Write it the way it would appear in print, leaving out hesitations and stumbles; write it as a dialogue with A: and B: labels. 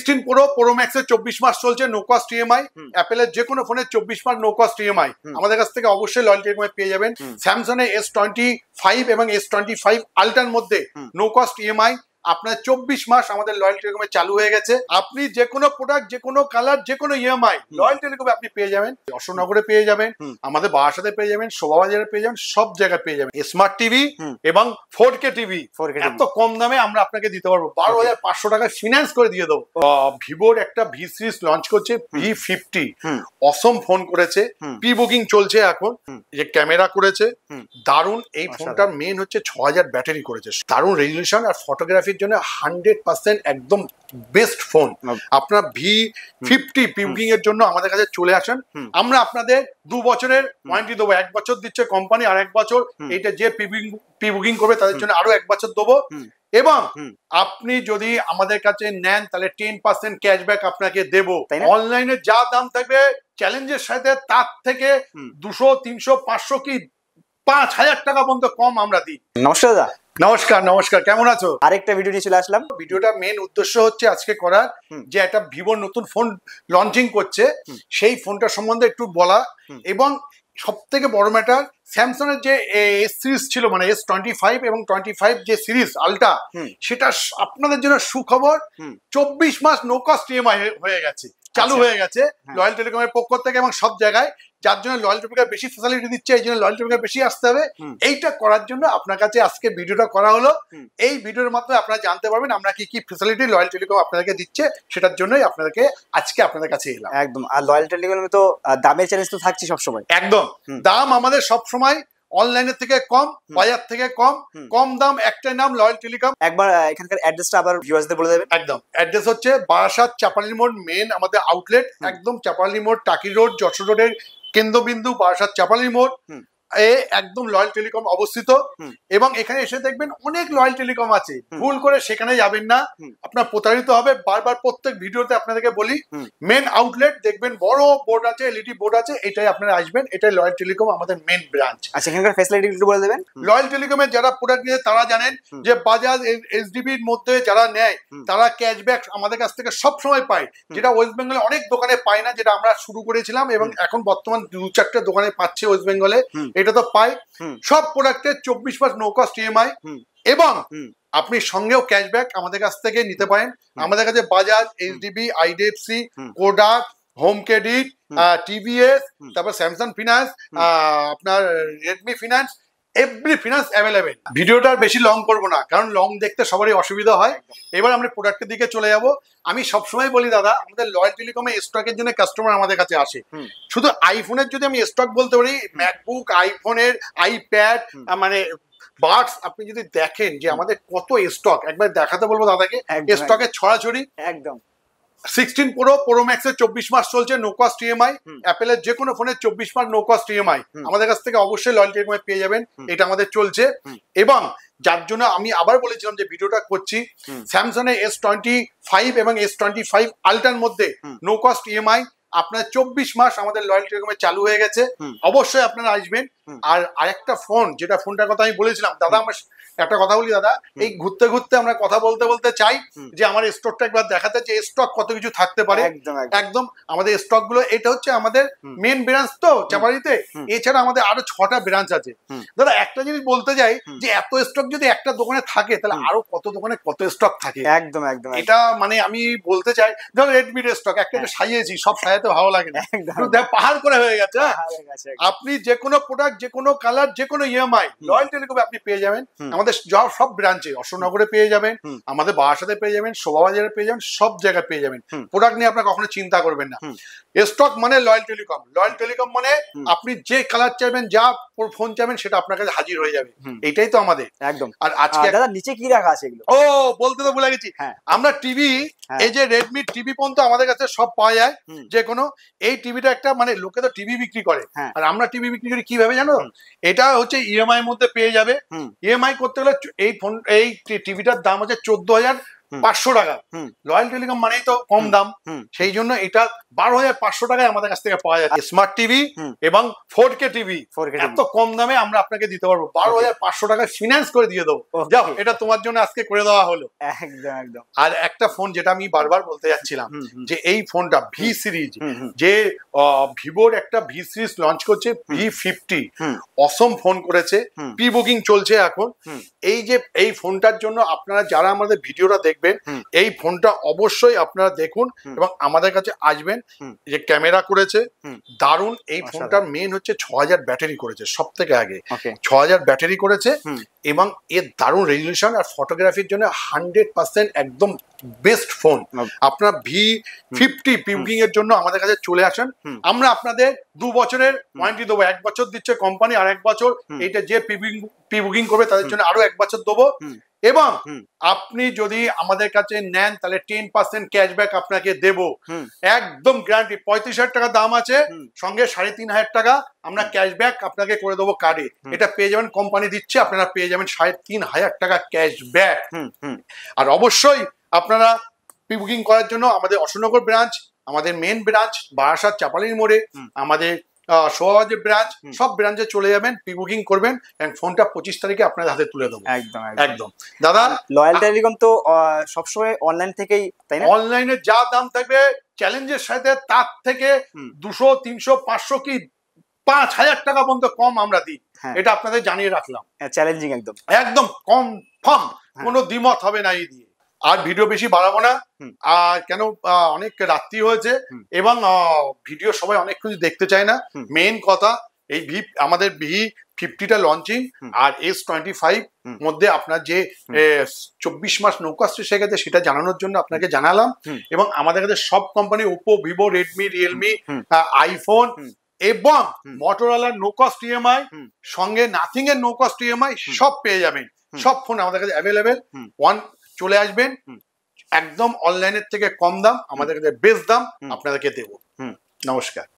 A: 16 Pro Max এর 24 মাস চলছে, no cost EMI. অ্যাপেলের যে কোনো ফোনের 24 মাস নো কস্ট ইএমআই আমাদের কাছ থেকে অবশ্যই লয়্যালটি ইএমআই পেয়ে যাবেন। স্যামসাং এর S25 এবং S25 আলট্রার মধ্যে নো কস্ট ইএমআই আপনার 24 মাস আমাদের লয়্যালটি টেলিকমে চালু হয়ে গেছে। আপনি যে কোনো প্রোডাক্ট, যে কোনো কালার, যে কোনো ইএমআই লয়্যালটি টেলিকমে আপনি পেয়ে যাবেন। অশোকনগরে পেয়ে যাবেন, আমাদের বারাসাতে পেয়ে যাবেন, শোভাবাজারে পেয়ে যাবেন, সব জায়গায় পেয়ে যাবেন। স্মার্ট টিভি এবং 4K টিভি এত কম দামে আমরা আপনাকে দিতে পারবো। 12,500 টাকায় ফিনান্স করে দিয়ে দেবো। ভিভোর একটা ভি সিরিজ লঞ্চ করছে, V50, অসম ফোন করেছে, প্রি বুকিং চলছে এখন। যে ক্যামেরা করেছে দারুণ, এই ফোনটার মেন হচ্ছে 6000 ব্যাটারি করেছে, দারুণ রেজলিউশন আর ফটোগ্রাফির জন্য 100% একদম বেস্ট ফোন। আপনার V50 প্রি বুকিং এর জন্য আমাদের কাছে চলে আসেন, আমরা আপনাদের 2 বছরের ওয়ারেন্টি দেবো। 1 বছর দিচ্ছে কোম্পানি, আর 1 বছর এইটা যে প্রি বুকিং করবে তাদের জন্য আরো 1 বছর দেবো। এবং আপনি যদি আমাদের কাছে নেন তাহলে 10% ক্যাশব্যাক আপনাকে দেব। অনলাইনে যা দাম থাকবে চ্যালেঞ্জের সাথে তার থেকে 200, 300, 500 কি 5000 টাকা পর্যন্ত কম আমরা দিই।
B: নমস্কার দাদা।
A: নমস্কার নমস্কার, কেমন আছো?
B: আরেকটা ভিডিও নিয়ে চলে আসলাম।
A: ভিডিওটা মেন উদ্দেশ্য হচ্ছে আজকে করার যে একটা ভিভোর নতুন ফোন লঞ্চিং করছে, সেই ফোনটা সম্বন্ধে একটু বলা। এবং সব থেকে বড় ম্যাটার, স্যামসাং এর যে এস সিরিজ ছিল, মানে S25 এবং 25 যে সিরিজ আলট্রা, সেটা আপনাদের জন্য সুখবর। 24 মাস নো কস্ট ইএমআই হয়ে গেছে, চালু হয়ে গেছে লয়্যাল টেলিকমের পক্ষ থেকে এবং সব জায়গায়। যার জন্য লয়্যাল টেলিকম বেশি ফ্যাসিলিটি দিচ্ছে, এই জন্য লয়্যাল টেলিকম বেশি আসতে হবে। এইটা করার জন্য আপনার কাছে আজকে ভিডিওটা করা হলো। এই ভিডিওর মাধ্যমে আপনারা জানতে পারবেন আমরা কি কি ফ্যাসিলিটি লয়্যাল টেলিকম আপনাদেরকে দিচ্ছে, সেটার জন্যই আপনাদেরকে আজকে আপনাদের কাছে এলাম।
B: একদম। আর লয়্যাল টেলিকমে তো দামের চ্যালেঞ্জ তো থাকছে সবসময়।
A: একদম, দাম আমাদের সবসময় অনলাইনের থেকে কম, বাজার থেকে কম, কম দাম, একটাই নাম লয়্যাল টেলিকম।
B: একবার এখানকার অ্যাড্রেসটা আবার ভিউয়ার্সদের বলে দেবেন।
A: একদম, অ্যাড্রেস হচ্ছে বারাসাত চাপালি মোড়, মেন আমাদের আউটলেট একদম চাপালি মোড়, টাকি রোড, যশোর রোডের কেন্দ্রবিন্দু বারাসাত চাপালি মোড় একদম লয়্যাল টেলিকম অবস্থিত। এবং এখানে এসে দেখবেন অনেক লয়্যাল টেলিকম আছে, ভুল করে সেখানে যাবেন না, আপনার প্রতারিত হবে। বারবার প্রত্যেক ভিডিওতে আপনাদেরকে বলি, মেন আউটলেট দেখবেন বড় বোর্ড আছে, এলইডি বোর্ড আছে, এটাই আপনারা আসবেন, এটাই লয়্যাল টেলিকম আমাদের মেন ব্রাঞ্চ।
B: আচ্ছা, এখানকার ফ্যাসিলিটি একটু বলে দেবেন।
A: লয়্যাল টেলিকমের যারা প্রোডাক্ট নিয়ে তারা জানেন যে বাজাজ এইচডিবির মধ্যে যারা নেয় তারা ক্যাশব্যাক আমাদের কাছ থেকে সব সময় পায়, যেটা ওয়েস্ট বেঙ্গলে অনেক দোকানে পায় না, যেটা আমরা শুরু করেছিলাম এবং এখন বর্তমান 2-4টে দোকানে পাচ্ছে ওয়েস্ট বেঙ্গলে, এটা তো পাই। সব প্রোডাক্টের 24 মাস নো কস্ট ইএমআই এবং আপনি সঙ্গেও ক্যাশব্যাক আমাদের কাছ থেকে নিতে পারেন। আমাদের কাছে Bajaj, HDB, IDFC, Kodak, home credit, TVS, তারপর স্যামসাং ফিনান্স, আপনার Redmi finance, every finance available. ভিডিওটা বেশি লং করবো না, কারণ লং দেখতে সবারই অসুবিধা হয়। এবার আমরা প্রোডাক্টের দিকে চলে যাব। আমি সবসময় বলি দাদা, আমাদের লয়্যাল টেলিকমে স্টকের জন্য কাস্টমার আমাদের কাছে আসে। শুধু আইফোনের যদি আমি স্টক বলতে পারি, ম্যাকবুক, আইফোনের, আইপ্যাড, মানে বাডস, আপনি যদি দেখেন যে আমাদের কত স্টক, একবার দেখাতে বলবো দাদাকে। স্টকের ছড়াছড়ি একদম। 16 Pro Max এর 24 মাস চলছে, নো কস্ট ইএমআই। অ্যাপেলের যে কোনো ফোনের 24 মাস নো কস্ট ইএমআই আমাদের কাছ থেকে অবশ্যই লয়্যাল টেলিকমে পেয়ে যাবেন, এটা আমাদের চলছে। এবং যার জন্য আমি আবার বলেছিলাম যে ভিডিওটা করছি, স্যামসাং এর S25 এবং S25 আলট্রার মধ্যে নো কস্ট ইএমআই আপনার 24 মাস আমাদের লয়্যাল টেলিকমে চালু হয়ে গেছে, অবশ্যই আপনারা আসবেন। আর আরেকটা ফোন, যেটা ফোনটার কথা আমি বলেছিলাম দাদা, আমার একটা কথা বলি দাদা, এই ঘুরতে ঘুরতে আমরা কথা বলতে বলতে চাই যে আমার স্টকটা একবার দেখাতে, যে স্টক কত কিছু থাকতে পারে। একদম আমাদের স্টক গুলো, এটা হচ্ছে আমাদের মেন ব্রাঞ্চ তো চাপাড়িতে, এছাড়া আমাদের আরো 6টা ব্রাঞ্চ আছে। দাদা একটা জিনিস বলতে যাই, যে এত স্টক যদি একটা দোকানে থাকে তাহলে আরো কত দোকানে কত স্টক থাকে।
B: একদম একদম,
A: এটা মানে আমি বলতে চাই, ধরো রেডমির স্টক একটা সাজিয়েছি, সব সাজাতে ভালো লাগে না, পাহাড় করে হয়ে গেছে। আপনি যে কোনো প্রোডাক্ট, যে কোনো কালার, যে কোনো ইএমআই লয়্যাল টেলিকমে আপনি পেয়ে যাবেন। আমাদের সব ব্রাঞ্চে, অশোকনগরে পেয়ে যাবেন, আমাদের বারাসাতে পেয়ে যাবেন, শোভাবাজারে পেয়ে যাবেন, সব জায়গায় পেয়ে যাবেন। প্রোডাক্ট নিয়ে আপনার কখনো চিন্তা করবেন না। স্টক মানে লয়্যাল টেলিকম, লয়্যাল টেলিকম মানে আপনি যে কালার চাইবেন, যা ফোন চাইবেন, সেটা আপনার কাছে হাজির হয়ে যাবে। এটাই তো আমাদের একদম। আর আজকে
B: দাদা নিচে কি রাখা আছে এগুলো?
A: ও বলতে তো ভুলে গেছি, আমরা টিভি, এই যে রেডমি টিভি পর্যন্ত আমাদের কাছে সব পাওয়া যায়। যে কোনো এই টিভিটা একটা, মানে লোকে তো টিভি বিক্রি করে, আর আমরা টিভি বিক্রি করি কিভাবে জানো? এটা হচ্ছে ইএমআই এর মধ্যে পেয়ে যাবে। ইএমআই করতে গেলে এই টিভিটার দাম হচ্ছে 14,000 500 টাকা। রয়্যাল টেলিকম মানেই তো কম দাম, সেই জন্য এটা 12,500 টাকায় আমাদের কাছ থেকে পাওয়া যাচ্ছে। স্মার্ট টিভি এবং 4K টিভি এত কম দামে আমরা আপনাকে দিতে পারবো। 12,500 টাকায় ফিনান্স করে দিয়ে দেবো। যাও, এটা তোমার জন্য আজকে করে দেওয়া হলো।
B: একদম একদম।
A: আর একটা ফোন যেটা আমি বারবার বলতে যাচ্ছিলাম, যে এই ফোনটা ভি সিরিজ, যে ভিভোর একটা ভি সিরিজ লঞ্চ করছে, V50, অসম ফোন করেছে, প্রি বুকিং চলছে এখন। এই ফোনটার জন্য আপনারা যারা আমাদের ভিডিওটা দেখবেন, এই ফোনটা অবশ্যই আপনারা দেখুন এবং আমাদের কাছে আসবেন। যে ক্যামেরা করেছে দারুণ, এই ফোনটার মেন হচ্ছে 6000 ব্যাটারি করেছে, সব থেকে আগে 6000 ব্যাটারি করেছে এবং এর দারুণ রেজলিউশন আর ফটোগ্রাফির জন্য 100% একদম বেস্ট ফোন। আপনার V50 প্রি বুকিং এর জন্য আমাদের কাছে চলে আসেন, আমরা আপনাদের 2 বছরের ওয়ারেন্টি দেবো। 1 বছর দিচ্ছে কোম্পানি, আর 1 বছর এইটা যে প্রি বুকিং করবে তাদের জন্য আরো 1 বছর দেবো। এবং আপনি যদি আমাদের কাছে নেন তাহলে 10% ক্যাশব্যাক আপনাকে দেব, একদম গ্যারান্টি। 35,000 টাকা দাম আছে, সঙ্গে 3,500 টাকা আমরা ক্যাশব্যাক আপনাকে করে দেবো কার্ডে। এটা পেয়ে যাবেন, কোম্পানি দিচ্ছে, আপনারা পেয়ে যাবেন 3,500 টাকা ক্যাশব্যাক। আর অবশ্যই আপনারা প্রি বুকিং করার জন্য আমাদের অশোকনগর ব্রাঞ্চ, আমাদের মেন ব্রাঞ্চ বারাসাত চাপালির মোড়ে, আমাদের শোভাবাজার ব্রাঞ্চ, সব ব্রাঞ্চে চলে যাবেন, প্রি বুকিং করবেন এবং ফোনটা 25 তারিখে আপনাদের হাতে তুলে দেবো।
B: একদম
A: একদম। দাদা,
B: লয়াল টেলিকম তো সবসময় অনলাইন থেকেই, তাই না?
A: অনলাইনে যা দাম থাকবে চ্যালেঞ্জের সাথে তার থেকে 200, 300, 500 কি 5,000 টাকা পর্যন্ত কম আমরা দিই। এটা আপনাদের জানিয়ে রাখলাম।
B: চ্যালেঞ্জিং একদম,
A: একদম কনফার্ম, কোনো দ্বিমত হবে না এই দিয়ে। আর ভিডিও বেশি বাড়াবো না, আর কেন অনেক রাত্রি হয়েছে এবং ভিডিও সবাই অনেক কিছু দেখতে চায় না। মেন কথা, এই আমাদের V50টা লঞ্চিং আর S25 মধ্যে আপনার যে 24 মাস নৌকাস্ট এসে গেছে সেটা জানানোর জন্য আপনাকে জানালাম। এবং আমাদের কাছে সব company, Oppo, Vivo, Redmi, Realme, iPhone এবং মটোরোলার নো কস্ট ইএমআই, সঙ্গে নাথিং এর নো কস্ট ইএমআই সব পেয়ে যাবেন। সব ফোন আমাদের কাছে অ্যাভেলেবেল। চলে আসবেন, একদম অনলাইনের থেকে কম দাম, আমাদের কাছে বেস্ট দাম আপনাদেরকে দেবো। নমস্কার।